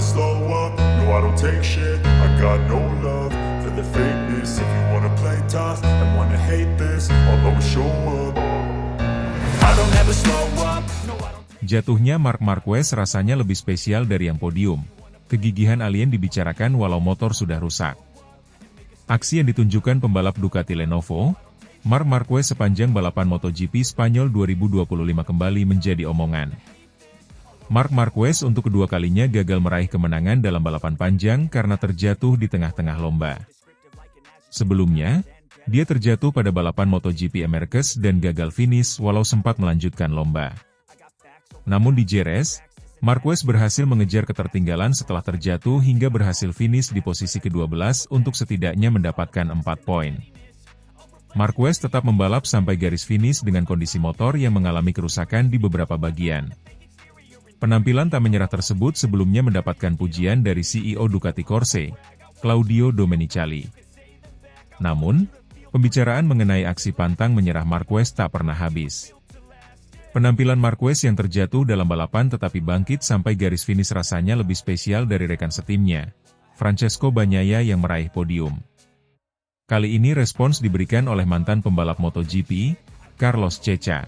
slow up, no I don't take shit. I got no love for the fakeness. If you wanna play tough and wanna hate this, I'll always show up. I don't ever slow up, no I don't. Jatuhnya Marc Marquez rasanya lebih spesial dari yang podium. Kegigihan alien dibicarakan walau motor sudah rusak. Aksi yang ditunjukkan pembalap Ducati Lenovo, Marc Marquez sepanjang balapan MotoGP Spanyol 2025 kembali menjadi omongan. Marc Marquez untuk kedua kalinya gagal meraih kemenangan dalam balapan panjang karena terjatuh di tengah-tengah lomba. Sebelumnya, dia terjatuh pada balapan MotoGP Americas dan gagal finish walau sempat melanjutkan lomba. Namun di Jerez, Marquez berhasil mengejar ketertinggalan setelah terjatuh hingga berhasil finish di posisi ke-12 untuk setidaknya mendapatkan 4 poin. Marquez tetap membalap sampai garis finish dengan kondisi motor yang mengalami kerusakan di beberapa bagian. Penampilan tak menyerah tersebut sebelumnya mendapatkan pujian dari CEO Ducati Corse, Claudio Domenicali. Namun, pembicaraan mengenai aksi pantang menyerah Marquez tak pernah habis. Penampilan Marquez yang terjatuh dalam balapan tetapi bangkit sampai garis finish rasanya lebih spesial dari rekan setimnya, Francesco Bagnaia yang meraih podium. Kali ini respons diberikan oleh mantan pembalap MotoGP, Carlos Ceca.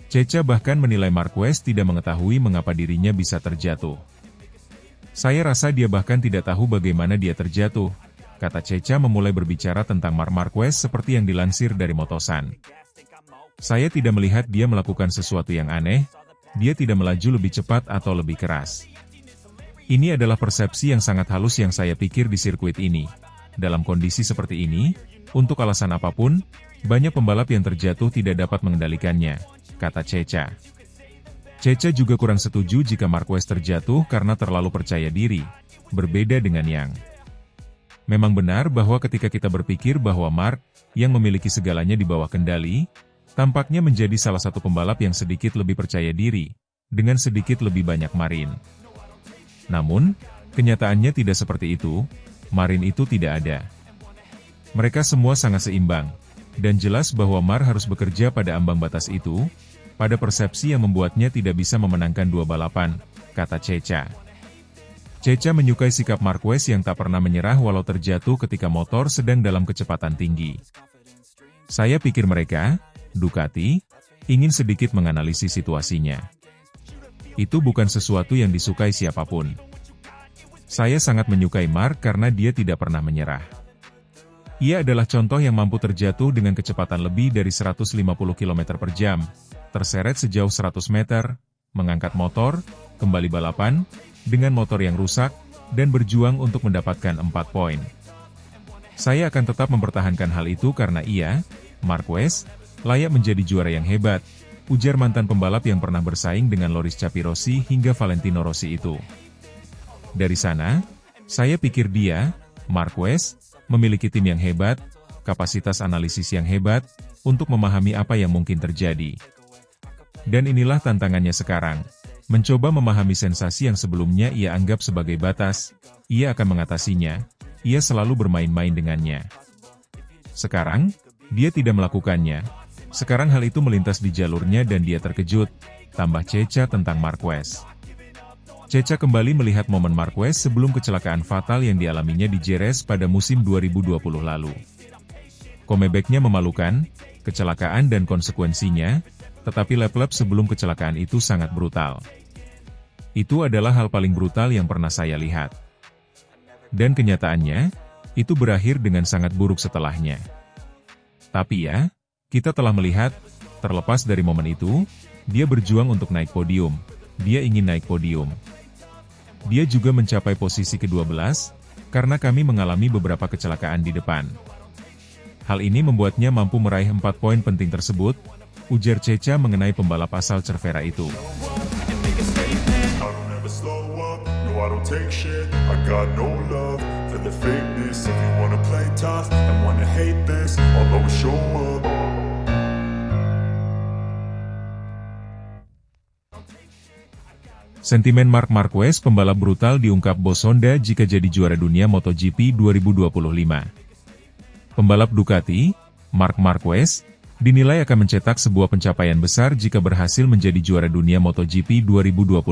Ceca bahkan menilai Marquez tidak mengetahui mengapa dirinya bisa terjatuh. Saya rasa dia bahkan tidak tahu bagaimana dia terjatuh, kata Ceca memulai berbicara tentang Marc Marquez seperti yang dilansir dari Motosan. Saya tidak melihat dia melakukan sesuatu yang aneh, dia tidak melaju lebih cepat atau lebih keras. Ini adalah persepsi yang sangat halus yang saya pikir di sirkuit ini. Dalam kondisi seperti ini, untuk alasan apapun, banyak pembalap yang terjatuh tidak dapat mengendalikannya, kata Ceca. Ceca juga kurang setuju jika Marquez terjatuh karena terlalu percaya diri, berbeda dengan Yang. Memang benar bahwa ketika kita berpikir bahwa Marc, yang memiliki segalanya di bawah kendali, tampaknya menjadi salah satu pembalap yang sedikit lebih percaya diri, dengan sedikit lebih banyak Marin. Namun, kenyataannya tidak seperti itu, Marin itu tidak ada. Mereka semua sangat seimbang, dan jelas bahwa Marc harus bekerja pada ambang batas itu, pada persepsi yang membuatnya tidak bisa memenangkan dua balapan, kata Ceca. Ceca menyukai sikap Marquez yang tak pernah menyerah walau terjatuh ketika motor sedang dalam kecepatan tinggi. Saya pikir mereka, Ducati, ingin sedikit menganalisis situasinya. Itu bukan sesuatu yang disukai siapapun. Saya sangat menyukai Marc karena dia tidak pernah menyerah. Ia adalah contoh yang mampu terjatuh dengan kecepatan lebih dari 150 km per jam, terseret sejauh 100 meter, mengangkat motor, kembali balapan, dengan motor yang rusak, dan berjuang untuk mendapatkan 4 poin. Saya akan tetap mempertahankan hal itu karena ia, Marquez, layak menjadi juara yang hebat, ujar mantan pembalap yang pernah bersaing dengan Loris Capirossi hingga Valentino Rossi itu. Dari sana, saya pikir dia, Marquez, memiliki tim yang hebat, kapasitas analisis yang hebat, untuk memahami apa yang mungkin terjadi. Dan inilah tantangannya sekarang, mencoba memahami sensasi yang sebelumnya ia anggap sebagai batas, ia akan mengatasinya, ia selalu bermain-main dengannya. Sekarang, dia tidak melakukannya. Sekarang hal itu melintas di jalurnya dan dia terkejut, tambah Ceca tentang Marquez. Ceca kembali melihat momen Marquez sebelum kecelakaan fatal yang dialaminya di Jerez pada musim 2020 lalu. Comeback-nya memalukan, kecelakaan dan konsekuensinya, tetapi lap-lap sebelum kecelakaan itu sangat brutal. Itu adalah hal paling brutal yang pernah saya lihat. Dan kenyataannya, itu berakhir dengan sangat buruk setelahnya. Tapi ya, kita telah melihat, terlepas dari momen itu, dia berjuang untuk naik podium. Dia ingin naik podium. Dia juga mencapai posisi ke-12, karena kami mengalami beberapa kecelakaan di depan. Hal ini membuatnya mampu meraih 4 poin penting tersebut, ujar Ceca mengenai pembalap asal Cervera itu. Sentimen Marc Marquez pembalap brutal diungkap bos Honda jika jadi juara dunia MotoGP 2025. Pembalap Ducati, Marc Marquez, dinilai akan mencetak sebuah pencapaian besar jika berhasil menjadi juara dunia MotoGP 2025.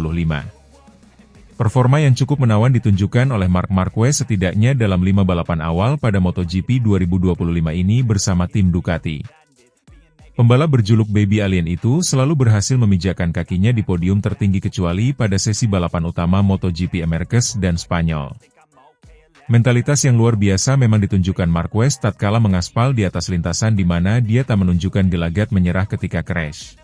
Performa yang cukup menawan ditunjukkan oleh Marc Marquez setidaknya dalam 5 balapan awal pada MotoGP 2025 ini bersama tim Ducati. Pembalap berjuluk Baby Alien itu selalu berhasil memijakkan kakinya di podium tertinggi kecuali pada sesi balapan utama MotoGP Americas dan Spanyol. Mentalitas yang luar biasa memang ditunjukkan Marquez tatkala mengaspal di atas lintasan di mana dia tak menunjukkan gelagat menyerah ketika crash.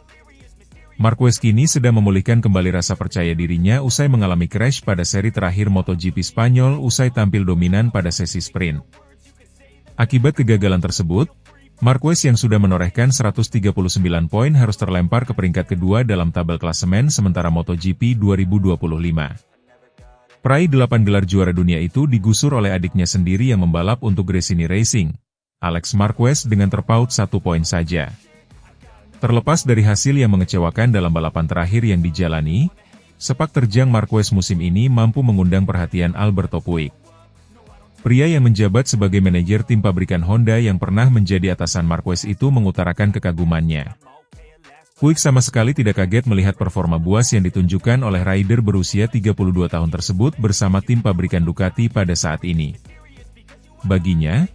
Marquez kini sedang memulihkan kembali rasa percaya dirinya usai mengalami crash pada seri terakhir MotoGP Spanyol usai tampil dominan pada sesi sprint. Akibat kegagalan tersebut, Marquez yang sudah menorehkan 139 poin harus terlempar ke peringkat kedua dalam tabel klasemen sementara MotoGP 2025. Peraih 8 gelar juara dunia itu digusur oleh adiknya sendiri yang membalap untuk Gresini Racing, Alex Marquez dengan terpaut 1 poin saja. Terlepas dari hasil yang mengecewakan dalam balapan terakhir yang dijalani, sepak terjang Marquez musim ini mampu mengundang perhatian Alberto Puig. Pria yang menjabat sebagai manajer tim pabrikan Honda yang pernah menjadi atasan Marquez itu mengutarakan kekagumannya. Puig sama sekali tidak kaget melihat performa buas yang ditunjukkan oleh rider berusia 32 tahun tersebut bersama tim pabrikan Ducati pada saat ini. Baginya,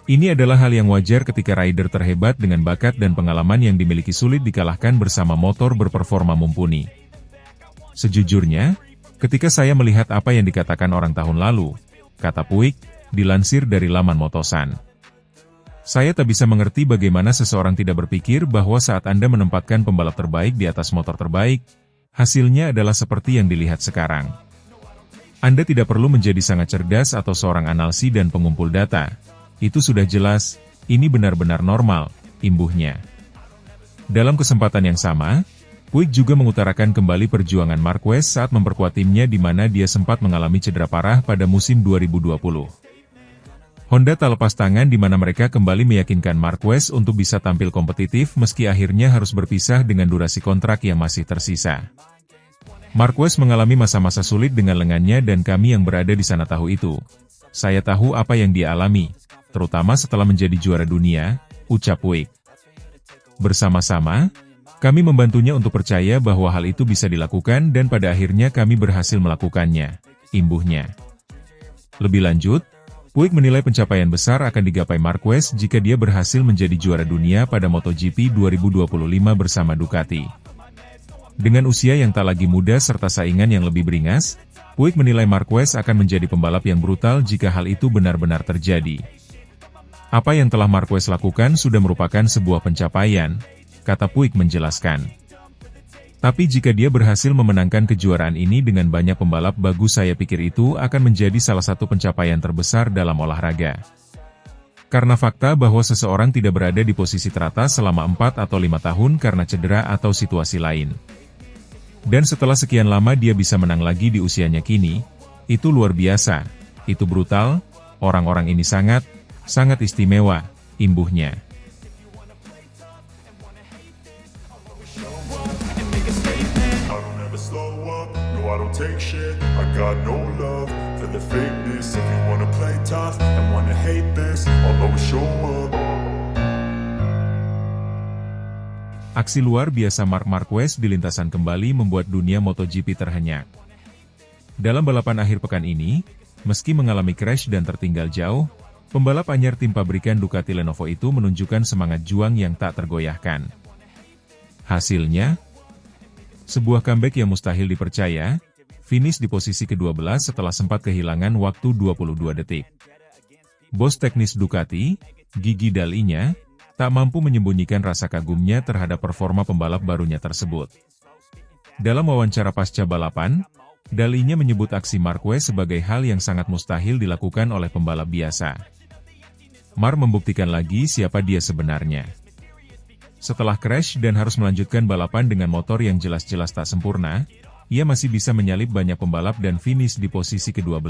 ini adalah hal yang wajar ketika rider terhebat dengan bakat dan pengalaman yang dimiliki sulit dikalahkan bersama motor berperforma mumpuni. Sejujurnya, ketika saya melihat apa yang dikatakan orang tahun lalu, kata Puig, dilansir dari laman Motosan. Saya tak bisa mengerti bagaimana seseorang tidak berpikir bahwa saat Anda menempatkan pembalap terbaik di atas motor terbaik, hasilnya adalah seperti yang dilihat sekarang. Anda tidak perlu menjadi sangat cerdas atau seorang analisi dan pengumpul data. Itu sudah jelas, ini benar-benar normal, imbuhnya. Dalam kesempatan yang sama, Puig juga mengutarakan kembali perjuangan Marquez saat memperkuat timnya di mana dia sempat mengalami cedera parah pada musim 2020. Honda tak lepas tangan di mana mereka kembali meyakinkan Marquez untuk bisa tampil kompetitif meski akhirnya harus berpisah dengan durasi kontrak yang masih tersisa. Marquez mengalami masa-masa sulit dengan lengannya dan kami yang berada di sana tahu itu. Saya tahu apa yang dia alami, terutama setelah menjadi juara dunia, ucap Puig. Bersama-sama, kami membantunya untuk percaya bahwa hal itu bisa dilakukan dan pada akhirnya kami berhasil melakukannya, imbuhnya. Lebih lanjut, Puig menilai pencapaian besar akan digapai Marquez jika dia berhasil menjadi juara dunia pada MotoGP 2025 bersama Ducati. Dengan usia yang tak lagi muda serta saingan yang lebih beringas, Puig menilai Marquez akan menjadi pembalap yang brutal jika hal itu benar-benar terjadi. Apa yang telah Marquez lakukan sudah merupakan sebuah pencapaian, kata Puig menjelaskan. Tapi jika dia berhasil memenangkan kejuaraan ini dengan banyak pembalap bagus saya pikir itu akan menjadi salah satu pencapaian terbesar dalam olahraga. Karena fakta bahwa seseorang tidak berada di posisi teratas selama 4 atau 5 tahun karena cedera atau situasi lain. Dan setelah sekian lama dia bisa menang lagi di usianya kini, itu luar biasa, itu brutal, orang-orang ini sangat istimewa, imbuhnya. I don't take shit, I got no love for the fakeness. If you wanna play tough and wanna hate this, I'll always show up. Aksi luar biasa Marc Marquez di lintasan kembali membuat dunia MotoGP terhenyak. Dalam balapan akhir pekan ini, meski mengalami crash dan tertinggal jauh, pembalap anyar tim pabrikan Ducati Lenovo itu menunjukkan semangat juang yang tak tergoyahkan. Hasilnya, sebuah comeback yang mustahil dipercaya, finish di posisi ke-12 setelah sempat kehilangan waktu 22 detik. Bos teknis Ducati, Gigi Dall'Igna, tak mampu menyembunyikan rasa kagumnya terhadap performa pembalap barunya tersebut. Dalam wawancara pasca balapan, Dall'Igna menyebut aksi Marquez sebagai hal yang sangat mustahil dilakukan oleh pembalap biasa. Mar membuktikan lagi siapa dia sebenarnya. Setelah crash dan harus melanjutkan balapan dengan motor yang jelas-jelas tak sempurna, ia masih bisa menyalip banyak pembalap dan finish di posisi ke-12.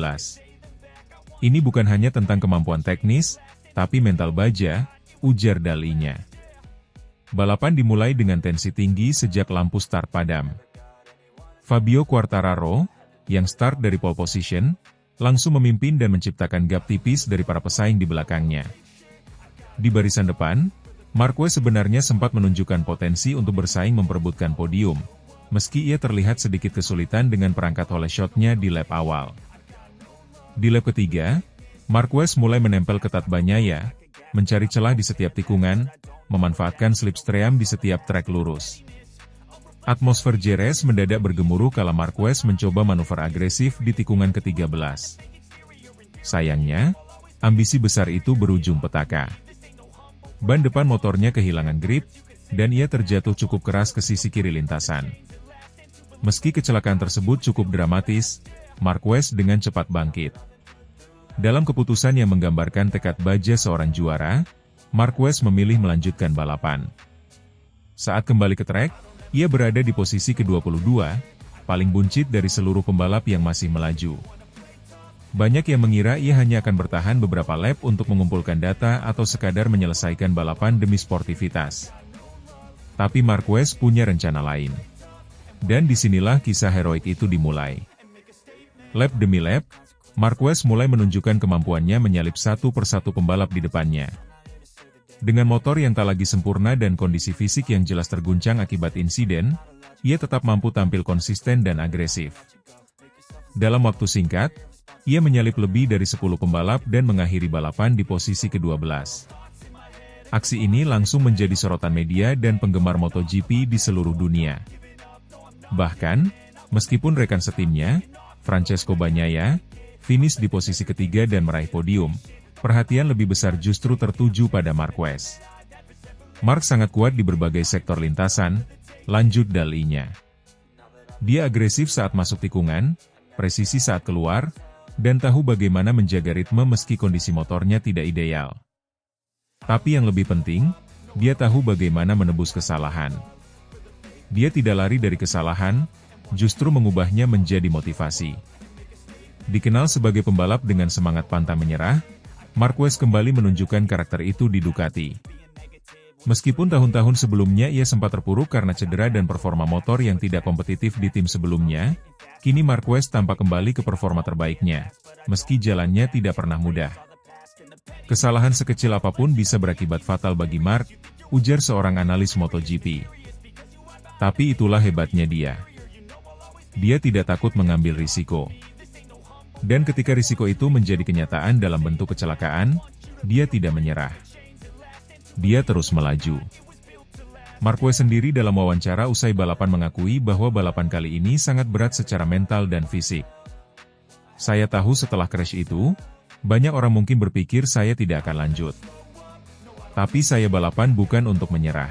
Ini bukan hanya tentang kemampuan teknis, tapi mental baja, ujar Dall'Igna. Balapan dimulai dengan tensi tinggi sejak lampu start padam. Fabio Quartararo, yang start dari pole position, langsung memimpin dan menciptakan gap tipis dari para pesaing di belakangnya. Di barisan depan, Marquez sebenarnya sempat menunjukkan potensi untuk bersaing memperebutkan podium, meski ia terlihat sedikit kesulitan dengan perangkat hole shot-nya di lap awal. Di lap ketiga, Marquez mulai menempel ketat Bagnaia, mencari celah di setiap tikungan, memanfaatkan slipstream di setiap trek lurus. Atmosfer Jerez mendadak bergemuruh kala Marquez mencoba manuver agresif di tikungan ke-13. Sayangnya, ambisi besar itu berujung petaka. Ban depan motornya kehilangan grip, dan ia terjatuh cukup keras ke sisi kiri lintasan. Meski kecelakaan tersebut cukup dramatis, Marquez dengan cepat bangkit. Dalam keputusan yang menggambarkan tekad baja seorang juara, Marquez memilih melanjutkan balapan. Saat kembali ke trek, ia berada di posisi ke-22, paling buncit dari seluruh pembalap yang masih melaju. Banyak yang mengira ia hanya akan bertahan beberapa lap untuk mengumpulkan data atau sekadar menyelesaikan balapan demi sportivitas. Tapi Marquez punya rencana lain. Dan disinilah kisah heroik itu dimulai. Lap demi lap, Marquez mulai menunjukkan kemampuannya menyalip satu persatu pembalap di depannya. Dengan motor yang tak lagi sempurna dan kondisi fisik yang jelas terguncang akibat insiden, ia tetap mampu tampil konsisten dan agresif. Dalam waktu singkat, ia menyalip lebih dari 10 pembalap dan mengakhiri balapan di posisi ke-12. Aksi ini langsung menjadi sorotan media dan penggemar MotoGP di seluruh dunia. Bahkan, meskipun rekan setimnya, Francesco Bagnaia, finish di posisi ketiga dan meraih podium, perhatian lebih besar justru tertuju pada Marquez. Mark sangat kuat di berbagai sektor lintasan, lanjut dalinya. Dia agresif saat masuk tikungan, presisi saat keluar, dan tahu bagaimana menjaga ritme meski kondisi motornya tidak ideal. Tapi yang lebih penting, dia tahu bagaimana menebus kesalahan. Dia tidak lari dari kesalahan, justru mengubahnya menjadi motivasi. Dikenal sebagai pembalap dengan semangat pantang menyerah, Marquez kembali menunjukkan karakter itu di Ducati. Meskipun tahun-tahun sebelumnya ia sempat terpuruk karena cedera dan performa motor yang tidak kompetitif di tim sebelumnya, kini Marquez tampak kembali ke performa terbaiknya, meski jalannya tidak pernah mudah. Kesalahan sekecil apapun bisa berakibat fatal bagi Mark, ujar seorang analis MotoGP. Tapi itulah hebatnya dia. Dia tidak takut mengambil risiko. Dan ketika risiko itu menjadi kenyataan dalam bentuk kecelakaan, dia tidak menyerah. Dia terus melaju. Marquez sendiri dalam wawancara usai balapan mengakui bahwa balapan kali ini sangat berat secara mental dan fisik. Saya tahu setelah crash itu, banyak orang mungkin berpikir saya tidak akan lanjut. Tapi saya balapan bukan untuk menyerah.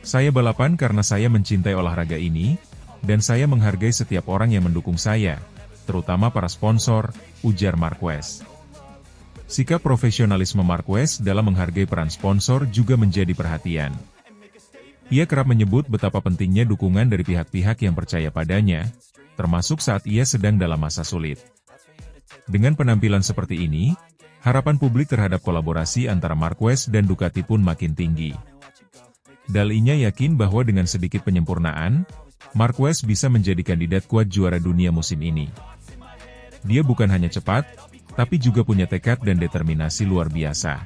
Saya balapan karena saya mencintai olahraga ini, dan saya menghargai setiap orang yang mendukung saya, terutama para sponsor, ujar Marquez. Sikap profesionalisme Marquez dalam menghargai peran sponsor juga menjadi perhatian. Ia kerap menyebut betapa pentingnya dukungan dari pihak-pihak yang percaya padanya, termasuk saat ia sedang dalam masa sulit. Dengan penampilan seperti ini, harapan publik terhadap kolaborasi antara Marquez dan Ducati pun makin tinggi. Dalinya yakin bahwa dengan sedikit penyempurnaan, Marquez bisa menjadi kandidat kuat juara dunia musim ini. Dia bukan hanya cepat, tapi juga punya tekad dan determinasi luar biasa.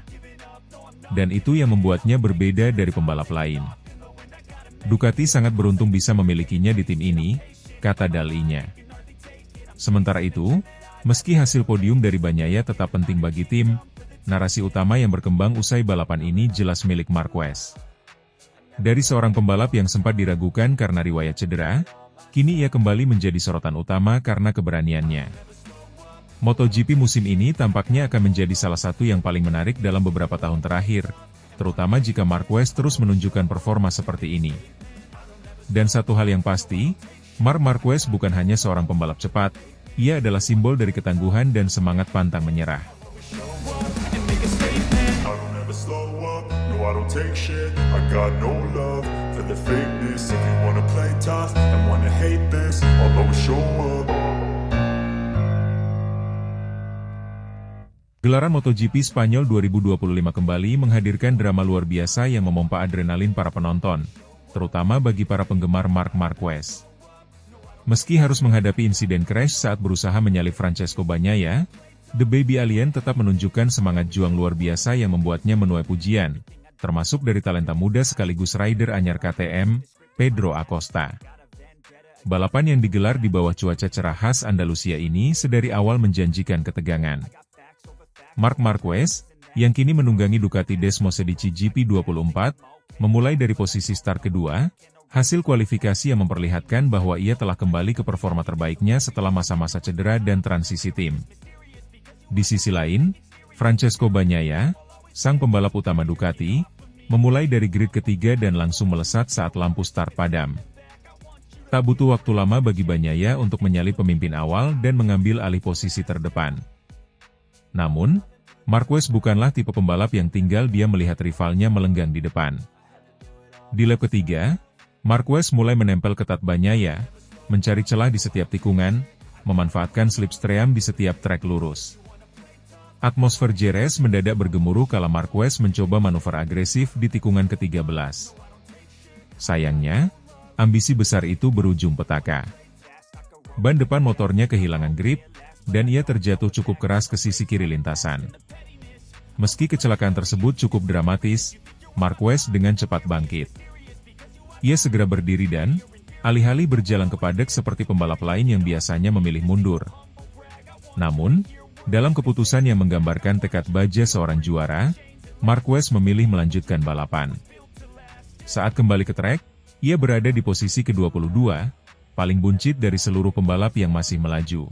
Dan itu yang membuatnya berbeda dari pembalap lain. Ducati sangat beruntung bisa memilikinya di tim ini, kata dalinya. Sementara itu, meski hasil podium dari Bagnaia tetap penting bagi tim, narasi utama yang berkembang usai balapan ini jelas milik Marquez. Dari seorang pembalap yang sempat diragukan karena riwayat cedera, kini ia kembali menjadi sorotan utama karena keberaniannya. MotoGP musim ini tampaknya akan menjadi salah satu yang paling menarik dalam beberapa tahun terakhir, terutama jika Marquez terus menunjukkan performa seperti ini. Dan satu hal yang pasti, Marc Marquez bukan hanya seorang pembalap cepat, ia adalah simbol dari ketangguhan dan semangat pantang menyerah. I don't take shit, I got no love for the fakeness. If you wanna play tough and wanna hate this, I'll always show up. Gelaran MotoGP Spanyol 2025 kembali menghadirkan drama luar biasa yang memompa adrenalin para penonton, terutama bagi para penggemar Marc Marquez. Meski harus menghadapi insiden crash saat berusaha menyalip Francesco Bagnaia, The Baby Alien tetap menunjukkan semangat juang luar biasa yang membuatnya menuai pujian, termasuk dari talenta muda sekaligus rider anyar KTM, Pedro Acosta. balapan yang digelar di bawah cuaca cerah khas Andalusia ini sedari awal menjanjikan ketegangan. Marc Marquez, yang kini menunggangi Ducati Desmos edisi GP24, memulai dari posisi start kedua, hasil kualifikasi yang memperlihatkan bahwa ia telah kembali ke performa terbaiknya setelah masa-masa cedera dan transisi tim. Di sisi lain, Francesco Bagnaia, sang pembalap utama Ducati, memulai dari grid ketiga dan langsung melesat saat lampu start padam. Tak butuh waktu lama bagi Bagnaia untuk menyalip pemimpin awal dan mengambil alih posisi terdepan. Namun, Marquez bukanlah tipe pembalap yang tinggal diam melihat rivalnya melenggang di depan. Di lap ketiga, Marquez mulai menempel ketat Bagnaia, mencari celah di setiap tikungan, memanfaatkan slipstream di setiap trek lurus. Atmosfer Jerez mendadak bergemuruh kala Marquez mencoba manuver agresif di tikungan ke-13. Sayangnya, ambisi besar itu berujung petaka. Ban depan motornya kehilangan grip, dan ia terjatuh cukup keras ke sisi kiri lintasan. Meski kecelakaan tersebut cukup dramatis, Marquez dengan cepat bangkit. Ia segera berdiri dan, alih-alih berjalan ke paddock seperti pembalap lain yang biasanya memilih mundur. Namun, dalam keputusan yang menggambarkan tekad baja seorang juara, Marquez memilih melanjutkan balapan. Saat kembali ke trek, ia berada di posisi ke-22, paling buncit dari seluruh pembalap yang masih melaju.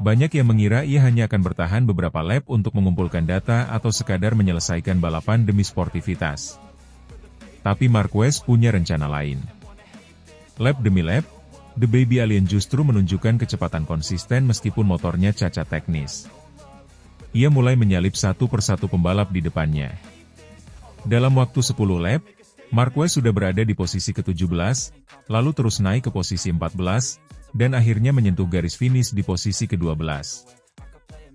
Banyak yang mengira ia hanya akan bertahan beberapa lap untuk mengumpulkan data atau sekadar menyelesaikan balapan demi sportivitas. Tapi Marquez punya rencana lain. Lap demi lap, The Baby Alien justru menunjukkan kecepatan konsisten meskipun motornya cacat teknis. Ia mulai menyalip satu persatu pembalap di depannya. Dalam waktu 10 lap, Marquez sudah berada di posisi ke-17, lalu terus naik ke posisi 14, dan akhirnya menyentuh garis finish di posisi ke-12.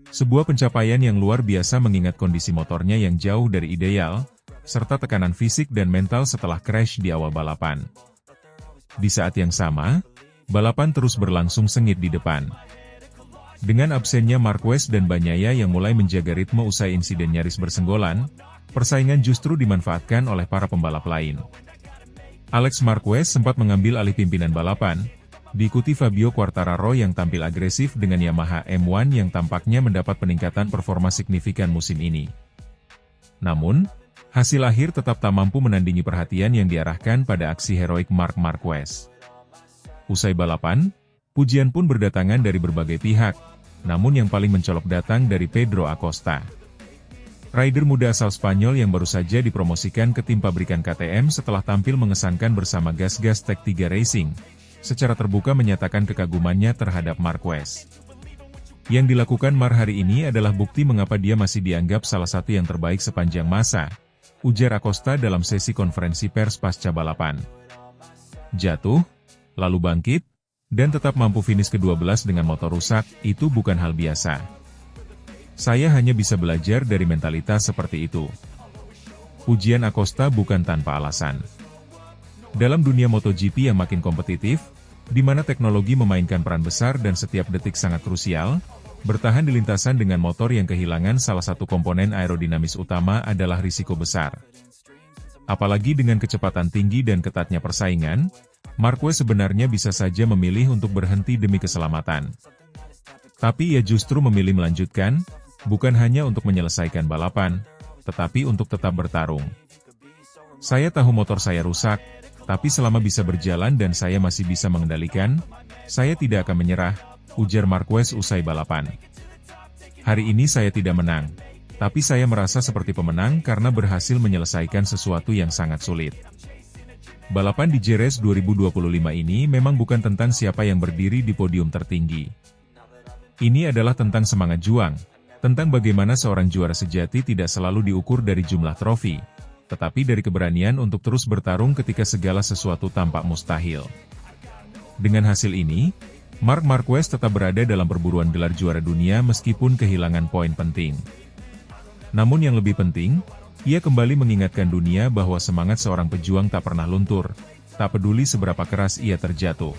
Sebuah pencapaian yang luar biasa mengingat kondisi motornya yang jauh dari ideal, serta tekanan fisik dan mental setelah crash di awal balapan. Di saat yang sama, balapan terus berlangsung sengit di depan. Dengan absennya Marquez dan Bagnaia yang mulai menjaga ritme usai insiden nyaris bersenggolan, persaingan justru dimanfaatkan oleh para pembalap lain. Alex Marquez sempat mengambil alih pimpinan balapan, diikuti Fabio Quartararo yang tampil agresif dengan Yamaha M1 yang tampaknya mendapat peningkatan performa signifikan musim ini. Namun, hasil akhir tetap tak mampu menandingi perhatian yang diarahkan pada aksi heroik Marc Marquez. Usai balapan, pujian pun berdatangan dari berbagai pihak, namun yang paling mencolok datang dari Pedro Acosta. Rider muda asal Spanyol yang baru saja dipromosikan ke tim pabrikan KTM setelah tampil mengesankan bersama Gas-Gas Tech 3 Racing, secara terbuka menyatakan kekagumannya terhadap Marquez. Yang dilakukan Mar hari ini adalah bukti mengapa dia masih dianggap salah satu yang terbaik sepanjang masa, ujar Acosta dalam sesi konferensi pers pasca balapan. Jatuh, lalu bangkit, dan tetap mampu finish ke-12 dengan motor rusak, itu bukan hal biasa. Saya hanya bisa belajar dari mentalitas seperti itu. Pujian Acosta bukan tanpa alasan. Dalam dunia MotoGP yang makin kompetitif, di mana teknologi memainkan peran besar dan setiap detik sangat krusial, bertahan di lintasan dengan motor yang kehilangan salah satu komponen aerodinamis utama adalah risiko besar. Apalagi dengan kecepatan tinggi dan ketatnya persaingan, Marquez sebenarnya bisa saja memilih untuk berhenti demi keselamatan. Tapi ia justru memilih melanjutkan, bukan hanya untuk menyelesaikan balapan, tetapi untuk tetap bertarung. Saya tahu motor saya rusak, tapi selama bisa berjalan dan saya masih bisa mengendalikan, saya tidak akan menyerah, ujar Marquez usai balapan. Hari ini saya tidak menang, tapi saya merasa seperti pemenang karena berhasil menyelesaikan sesuatu yang sangat sulit. Balapan di Jerez 2025 ini memang bukan tentang siapa yang berdiri di podium tertinggi. Ini adalah tentang semangat juang, tentang bagaimana seorang juara sejati tidak selalu diukur dari jumlah trofi, tetapi dari keberanian untuk terus bertarung ketika segala sesuatu tampak mustahil. Dengan hasil ini, Marc Marquez tetap berada dalam perburuan gelar juara dunia meskipun kehilangan poin penting. Namun yang lebih penting, ia kembali mengingatkan dunia bahwa semangat seorang pejuang tak pernah luntur, tak peduli seberapa keras ia terjatuh.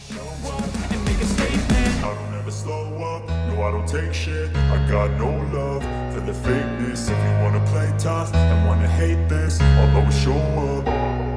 I don't take shit, I got no love for the fakeness. If you wanna play tough and wanna hate this, I'll always show up.